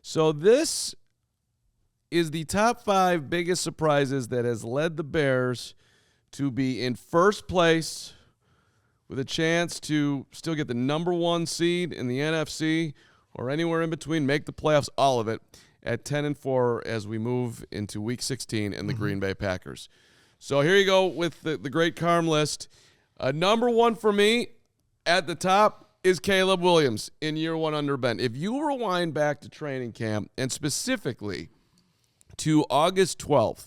So this is the top 5 biggest surprises that has led the Bears to be in first place with a chance to still get the number 1 seed in the NFC or anywhere in between, make the playoffs, all of it, at 10-4 as we move into Week 16 and the Green Bay Packers. So here you go with the great Carm list. Number 1 for me at the top is Caleb Williams in year 1 under Ben. If you rewind back to training camp, and specifically to August 12th,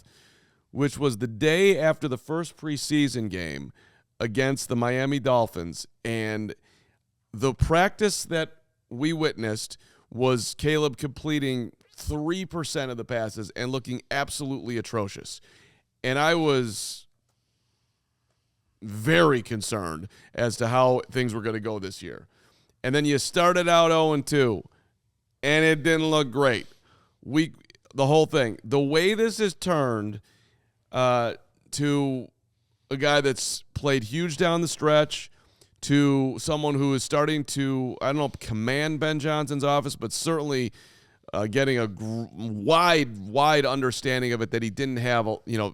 which was the day after the first preseason game against the Miami Dolphins, and the practice that we witnessed was Caleb completing 3% of the passes and looking absolutely atrocious. And I was very concerned as to how things were going to go this year. And then you started out 0-2, and it didn't look great. The whole thing. The way this has turned to a guy that's played huge down the stretch, to someone who is starting to, I don't know, command Ben Johnson's offense, but certainly getting a wide understanding of it that he didn't have,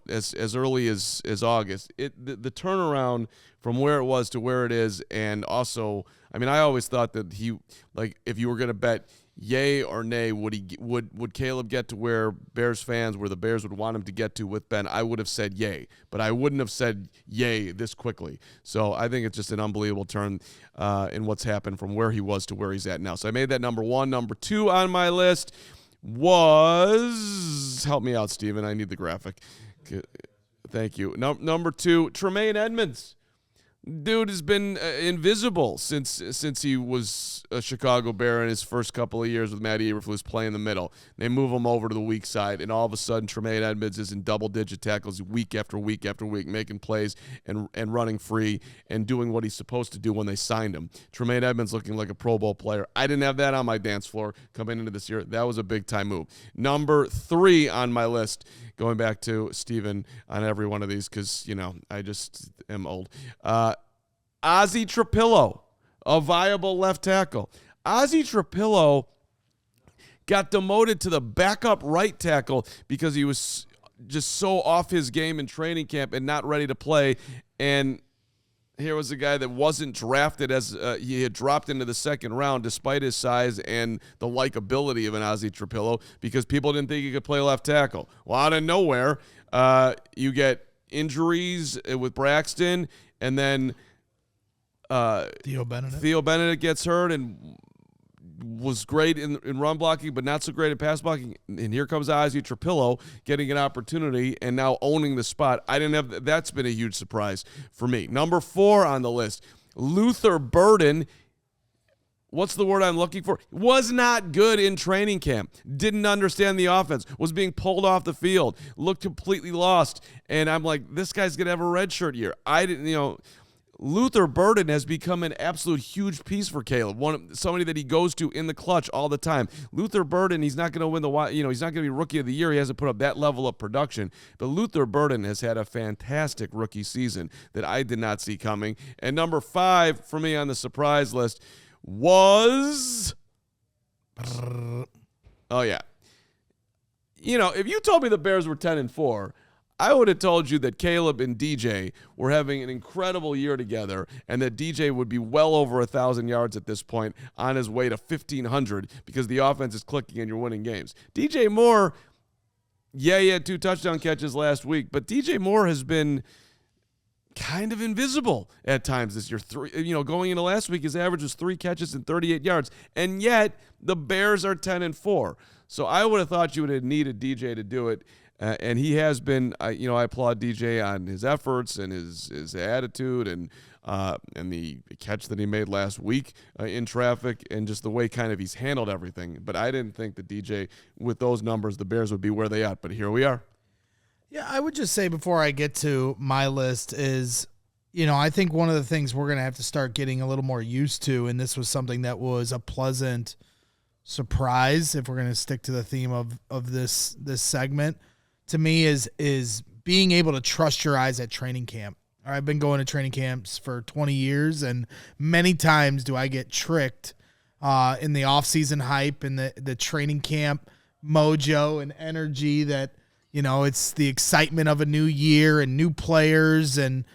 as early as August. The turnaround from where it was to where it is, and also, I mean, I always thought that he, like, if you were going to bet yay or nay, would Caleb get to where the Bears would want him to get to with Ben, I would have said yay, but I wouldn't have said yay this quickly. So I think it's just an unbelievable turn in what's happened from where he was to where he's at now. So I made that number 1. Number 2 on my list was, help me out, Steven, I need the graphic. Thank you. Number 2, Tremaine Edmonds. Dude has been invisible since he was a Chicago Bear in his first couple of years with Matty Eberflus playing the middle. They move him over to the weak side, and all of a sudden Tremaine Edmonds is in double-digit tackles week after week after week, making plays and running free and doing what he's supposed to do when they signed him. Tremaine Edmonds looking like a Pro Bowl player. I didn't have that on my dance floor coming into this year. That was a big-time move. Number 3 on my list, going back to Steven on every one of these because, I just am old. Ozzie Trapillo, a viable left tackle. Ozzie Trapillo got demoted to the backup right tackle because he was just so off his game in training camp and not ready to play. And here was a guy that wasn't drafted as he had dropped into the second round despite his size and the likability of an Ozzie Trapillo because people didn't think he could play left tackle. Well, out of nowhere, you get injuries with Braxton, and then Theo Benedict gets hurt and was great in run blocking, but not so great at pass blocking. And here comes Ozzie Trapillo getting an opportunity and now owning the spot. That's been a huge surprise for me. Number 4 on the list, Luther Burden. What's the word I'm looking for? Was not good in training camp. Didn't understand the offense. Was being pulled off the field. Looked completely lost. And I'm like, this guy's going to have a redshirt year. Luther Burden has become an absolute huge piece for Caleb. Somebody that he goes to in the clutch all the time. Luther Burden, he's not going to win he's not going to be Rookie of the Year. He hasn't put up that level of production. But Luther Burden has had a fantastic rookie season that I did not see coming. And number 5 for me on the surprise list was, oh yeah. If you told me the Bears were 10-4, I would have told you that Caleb and DJ were having an incredible year together and that DJ would be well over 1,000 yards at this point on his way to 1,500 because the offense is clicking and you're winning games. DJ Moore, he had 2 touchdown catches last week, but DJ Moore has been kind of invisible at times this year. Going into last week, his average was 3 catches and 38 yards, and yet the Bears are 10-4. So I would have thought you would have needed DJ to do it. And he has been, I applaud DJ on his efforts and his attitude and the catch that he made last week in traffic and just the way kind of he's handled everything. But I didn't think that DJ, with those numbers, the Bears would be where they are. But here we are. Yeah, I would just say before I get to my list is, I think one of the things we're going to have to start getting a little more used to, and this was something that was a pleasant surprise if we're going to stick to the theme of this segment, to me is being able to trust your eyes at training camp. I've been going to training camps for 20 years, and many times do I get tricked in the offseason hype and the training camp mojo and energy that, it's the excitement of a new year and new players. And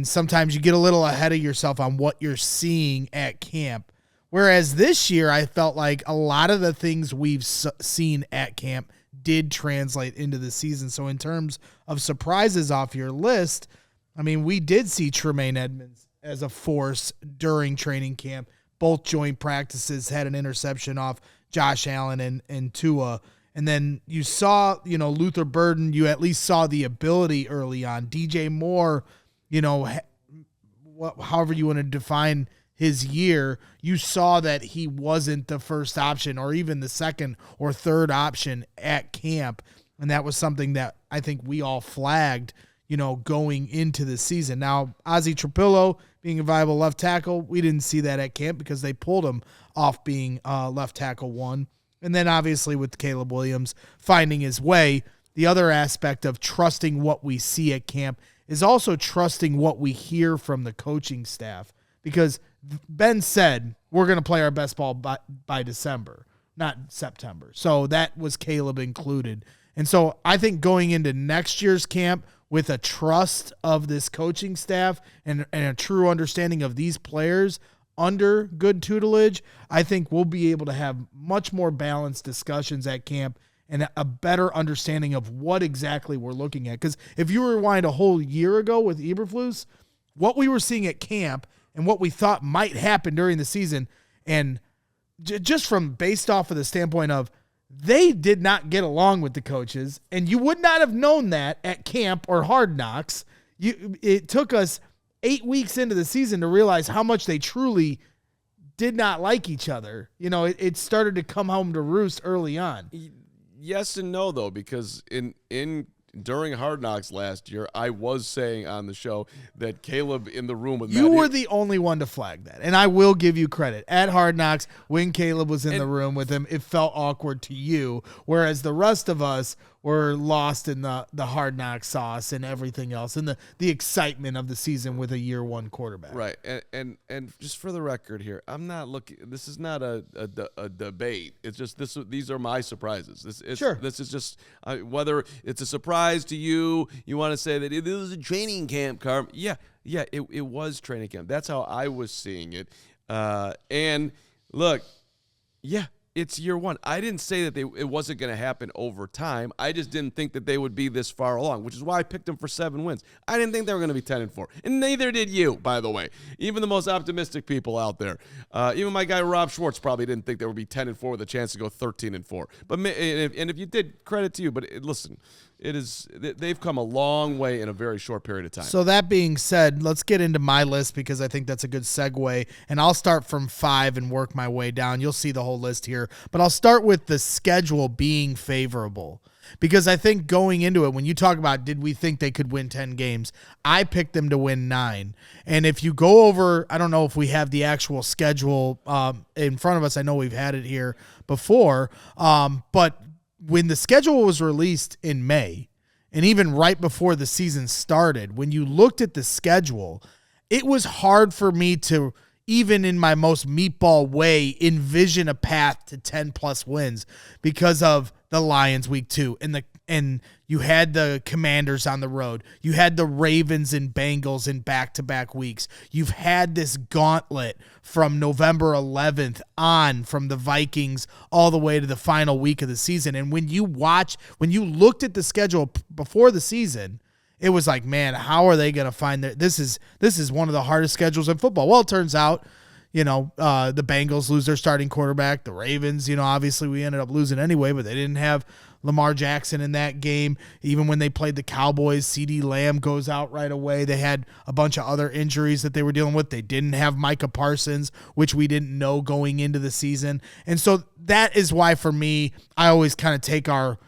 sometimes you get a little ahead of yourself on what you're seeing at camp. Whereas this year, I felt like a lot of the things we've seen at camp did translate into the season. So in terms of surprises off your list, I mean, we did see Tremaine Edmonds as a force during training camp. Both joint practices had an interception off Josh Allen and Tua. And then you saw, Luther Burden, you at least saw the ability early on. DJ Moore, however you want to define his year, you saw that he wasn't the first option or even the second or third option at camp. And that was something that I think we all flagged, going into the season. Now, Ozzie Trapillo being a viable left tackle, we didn't see that at camp because they pulled him off being left tackle one. And then obviously with Caleb Williams finding his way, the other aspect of trusting what we see at camp is also trusting what we hear from the coaching staff. Because Ben said, we're going to play our best ball by December, not September. So that was Caleb included. And so I think going into next year's camp with a trust of this coaching staff and a true understanding of these players under good tutelage, I think we'll be able to have much more balanced discussions at camp and a better understanding of what exactly we're looking at. Because if you rewind a whole year ago with Eberflus, what we were seeing at camp and what we thought might happen during the season, and just from based off of the standpoint of they did not get along with the coaches, and you would not have known that at camp or Hard Knocks. It took us 8 weeks into the season to realize how much they truly did not like each other. It started to come home to roost early on. Yes and no, though, because during Hard Knocks last year, I was saying on the show that Caleb in the room with you were the only one to flag that, and I will give you credit. At Hard Knocks, when Caleb was in the room with him, it felt awkward to you, whereas the rest of us were lost in the Hard Knock sauce and everything else, and the excitement of the season with a year one quarterback. Right, and just for the record here, I'm not looking. This is not a debate. It's just these are my surprises. Sure. This is just whether it's a surprise to you. You want to say that it was a training camp, Carm. Yeah, it was training camp. That's how I was seeing it. And look, yeah. It's year one. I didn't say that it wasn't going to happen over time. I just didn't think that they would be this far along, which is why I picked them for 7 wins. I didn't think they were going to be 10-4, and neither did you, by the way. Even the most optimistic people out there, even my guy Rob Schwartz probably didn't think they would be 10-4 with a chance to go 13-4. But if you did, credit to you. But listen, they've come a long way in a very short period of time. So that being said, let's get into my list because I think that's a good segue, and I'll start from 5 and work my way down. You'll see the whole list here, but I'll start with the schedule being favorable because I think going into it, when you talk about did we think they could win 10 games, I picked them to win 9. And if you go over, I don't know if we have the actual schedule in front of us. I know we've had it here before, but when the schedule was released in May, and even right before the season started, when you looked at the schedule, it was hard for me to, even in my most meatball way, envision a path to 10-plus wins because of the Lions week 2 and you had the Commanders on the road. You had the Ravens and Bengals in back-to-back weeks. You've had this gauntlet from November 11th on, from the Vikings all the way to the final week of the season. And when you looked at the schedule before the season, it was like, man, how are they going to find this is one of the hardest schedules in football. Well, it turns out, the Bengals lose their starting quarterback. The Ravens, obviously we ended up losing anyway, but they didn't have Lamar Jackson in that game. Even when they played the Cowboys, CeeDee Lamb goes out right away. They had a bunch of other injuries that they were dealing with. They didn't have Micah Parsons, which we didn't know going into the season. And so that is why, for me, I always kind of take our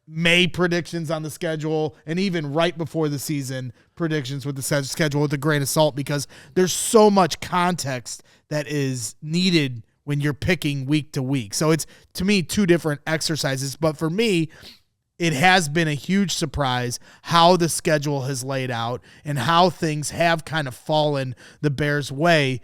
May predictions on the schedule and even right before the season predictions with the schedule with a grain of salt, because there's so much context that is needed when you're picking week to week. So it's, to me, 2 different exercises. But for me, it has been a huge surprise how the schedule has laid out and how things have kind of fallen the Bears' way.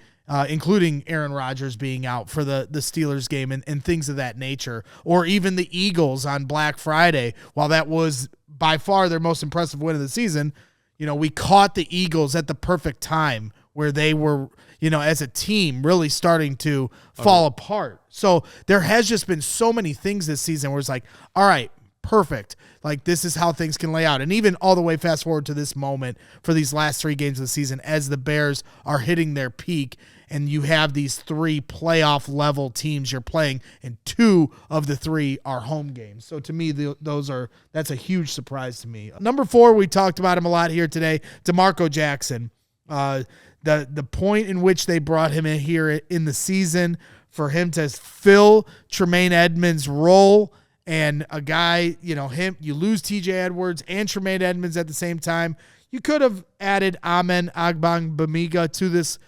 including Aaron Rodgers being out for the Steelers game and things of that nature, or even the Eagles on Black Friday. While that was by far their most impressive win of the season, we caught the Eagles at the perfect time where they were, as a team really starting to fall apart. So there has just been so many things this season where it's like, all right, perfect. Like, this is how things can lay out. And even all the way fast forward to this moment for these last 3 games of the season, as the Bears are hitting their peak and you have these 3 playoff level teams you're playing, and 2 of the 3 are home games. So to me, that's a huge surprise to me. Number 4, we talked about him a lot here today, DeMarco Jackson. The point in which they brought him in here in the season for him to fill Tremaine Edmonds' role, and a guy, you lose TJ Edwards and Tremaine Edmonds at the same time. You could have added Amen Agbangbamiga to this,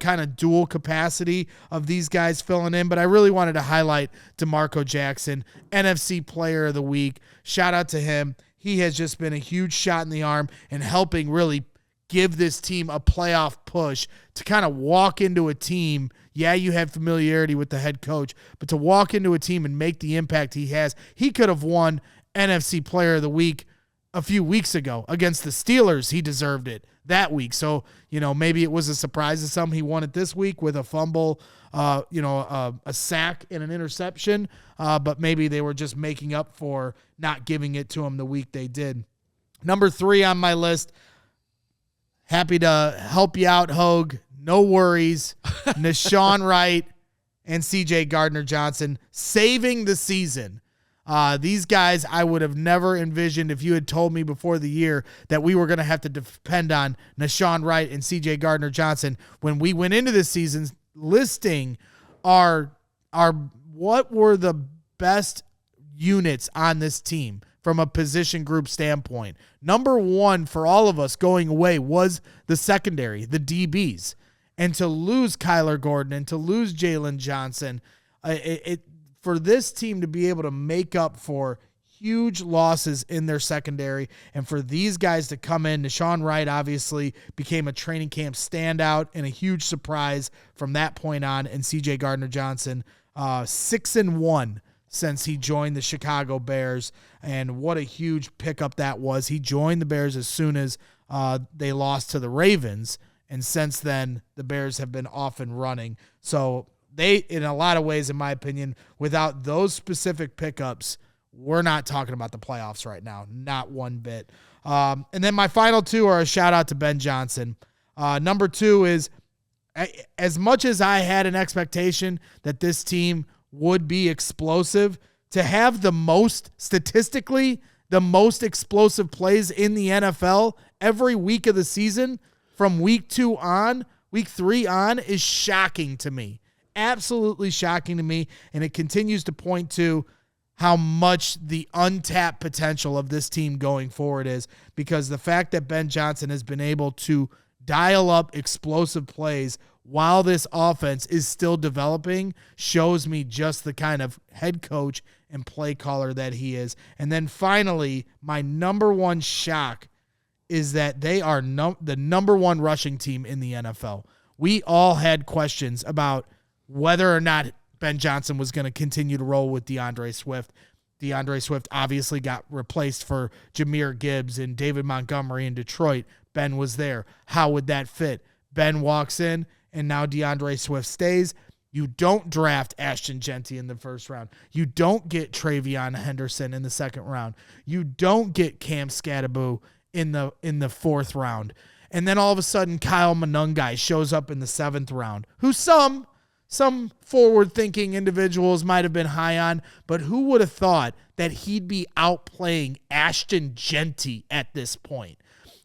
kind of dual capacity of these guys filling in. But I really wanted to highlight DeMarco Jackson, NFC Player of the Week. Shout out to him. He has just been a huge shot in the arm and helping really give this team a playoff push to kind of walk into a team. Yeah, you have familiarity with the head coach, but to walk into a team and make the impact he has. He could have won NFC Player of the Week a few weeks ago against the Steelers. He deserved it that week. So, maybe it was a surprise to some. He won it this week with a fumble, a sack and an interception, but maybe they were just making up for not giving it to him the week they did. Number 3 on my list, happy to help you out, Hogue. No worries. Nahshon Wright and CJ Gardner-Johnson saving the season. These guys I would have never envisioned if you had told me before the year that we were going to have to depend on Nahshon Wright and CJ Gardner-Johnson when we went into this season listing our what were the best units on this team from a position group standpoint. Number 1 for all of us going away was the secondary, the DBs. And to lose Kyler Gordon and to lose Jalen Johnson, for this team to be able to make up for huge losses in their secondary and for these guys to come in, Nahshon Wright obviously became a training camp standout and a huge surprise from that point on, and CJ Gardner-Johnson 6-1 since he joined the Chicago Bears, and what a huge pickup that was. He joined the Bears as soon as they lost to the Ravens, and since then the Bears have been off and running. So they, in a lot of ways, in my opinion, without those specific pickups, we're not talking about the playoffs right now, not one bit. And then my final 2 are a shout out to Ben Johnson. Number 2 is, as much as I had an expectation that this team would be explosive, to have statistically the most explosive plays in the NFL every week of the season from week 3 on is shocking to me. Absolutely shocking to me. And it continues to point to how much the untapped potential of this team going forward is, because the fact that Ben Johnson has been able to dial up explosive plays while this offense is still developing shows me just the kind of head coach and play caller that he is. And then finally, my number 1 shock is that they are the number 1 rushing team in the NFL. We all had questions about whether or not Ben Johnson was going to continue to roll with DeAndre Swift. DeAndre Swift obviously got replaced for Jahmyr Gibbs and David Montgomery in Detroit. Ben was there. How would that fit? Ben walks in, and now DeAndre Swift stays. You don't draft Ashton Genty in the first round. You don't get Travion Henderson in the second round. You don't get Cam Skattebo in the 4th round. And then all of a sudden, Kyle Monangai shows up in the 7th round, who some forward-thinking individuals might have been high on, but who would have thought that he'd be outplaying Ashton Genty at this point?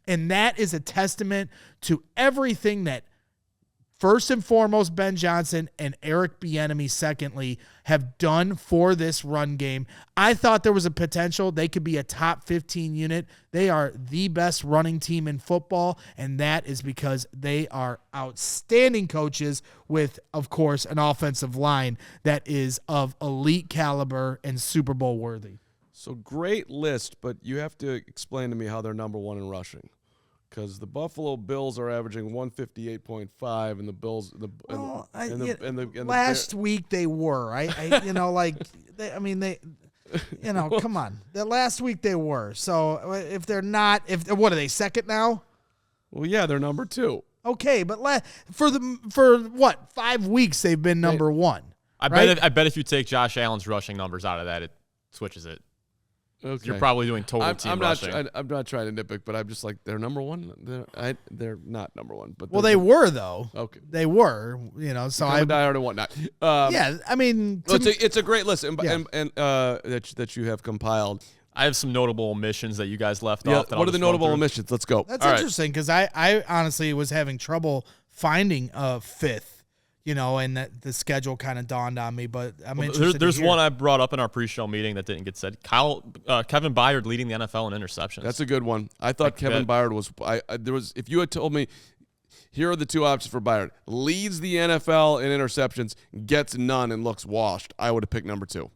And that is a testament to everything that, first and foremost, Ben Johnson and Eric Bieniemy, secondly, have done for this run game. I thought there was a potential they could be a top 15 unit. They are the best running team in football, and that is because they are outstanding coaches with, of course, an offensive line that is of elite caliber and Super Bowl worthy. So great list, but you have to explain to me how they're number 1 in rushing. because the Buffalo Bills are averaging 158.5, and the Bills last week they were. Come on. That last week they were. So if they're not, what are they, second now? Well, yeah, they're number 2. Okay, but for 5 weeks they've been number 1. I bet if you take Josh Allen's rushing numbers out of that, it switches it. Okay. You're probably doing total team rushing. I'm not trying to nitpick, but I'm just like, they're number 1. They're not number 1, but they were though. Okay, they were. So I diehard and whatnot. I mean, it's a great list, and that you have compiled. I have some notable omissions that you guys left off. What are the notable omissions? Let's go. That's interesting because I honestly was having trouble finding a 5th. And that the schedule kind of dawned on me, but there's one I brought up in our pre-show meeting that didn't get said. Kevin Byard leading the NFL in interceptions. That's a good one. I thought Kevin Byard was. If you had told me, here are the 2 options for Byard: leads the NFL in interceptions, gets none, and looks washed, I would have picked number 2.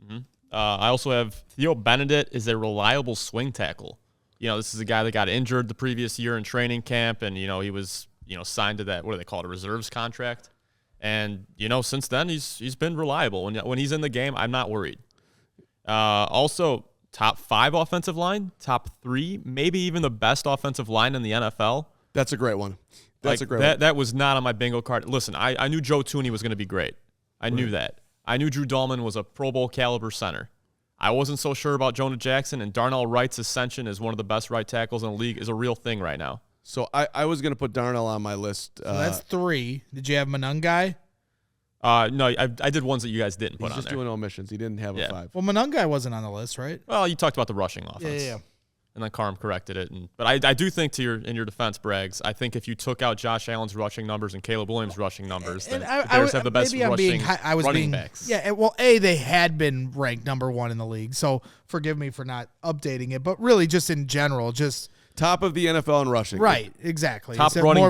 Mm-hmm. I also have Theo Benedict is a reliable swing tackle. This is a guy that got injured the previous year in training camp, and he was signed to that, what do they call it, a reserves contract. And, since then, he's been reliable. When he's in the game, I'm not worried. Also, top 5 offensive line, top 3, maybe even the best offensive line in the NFL. That's a great one. That was not on my bingo card. Listen, I knew Joe Thuney was going to be great. I knew that. I knew Drew Dahlman was a Pro Bowl caliber center. I wasn't so sure about Jonah Jackson, and Darnell Wright's ascension as one of the best right tackles in the league is a real thing right now. So I was going to put Darnell on my list. So that's 3. Did you have Monangai? No, I did ones that you guys didn't put on there. He's just doing omissions. He didn't have a 5. Well, Monangai wasn't on the list, right? Well, you talked about the rushing offense. Yeah. And then Carm corrected it. But I do think in your defense, Braggs, I think if you took out Josh Allen's rushing numbers and Caleb Williams' rushing numbers, then the Bears have the best running backs. Yeah, well, they had been ranked number 1 in the league, so forgive me for not updating it. But really, just in general, just top of the NFL in rushing. Right, exactly. Top running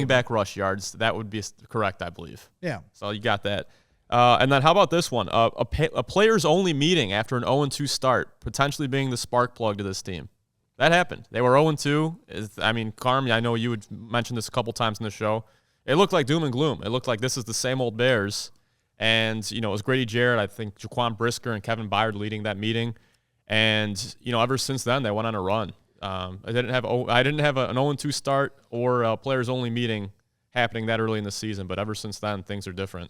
back rush yards. That would be correct, I believe. Yeah. So you got that. And then how about this one? A players-only meeting after an 0-2 start, potentially being the spark plug to this team. That happened. They were 0-2. Carm, I know you would mention this a couple times in the show. It looked like doom and gloom. It looked like this is the same old Bears. And, it was Grady Jarrett, I think Jaquan Brisker and Kevin Byard leading that meeting. And, ever since then, they went on a run. I didn't have an 0-2 start or a players-only meeting happening that early in the season, but ever since then, things are different.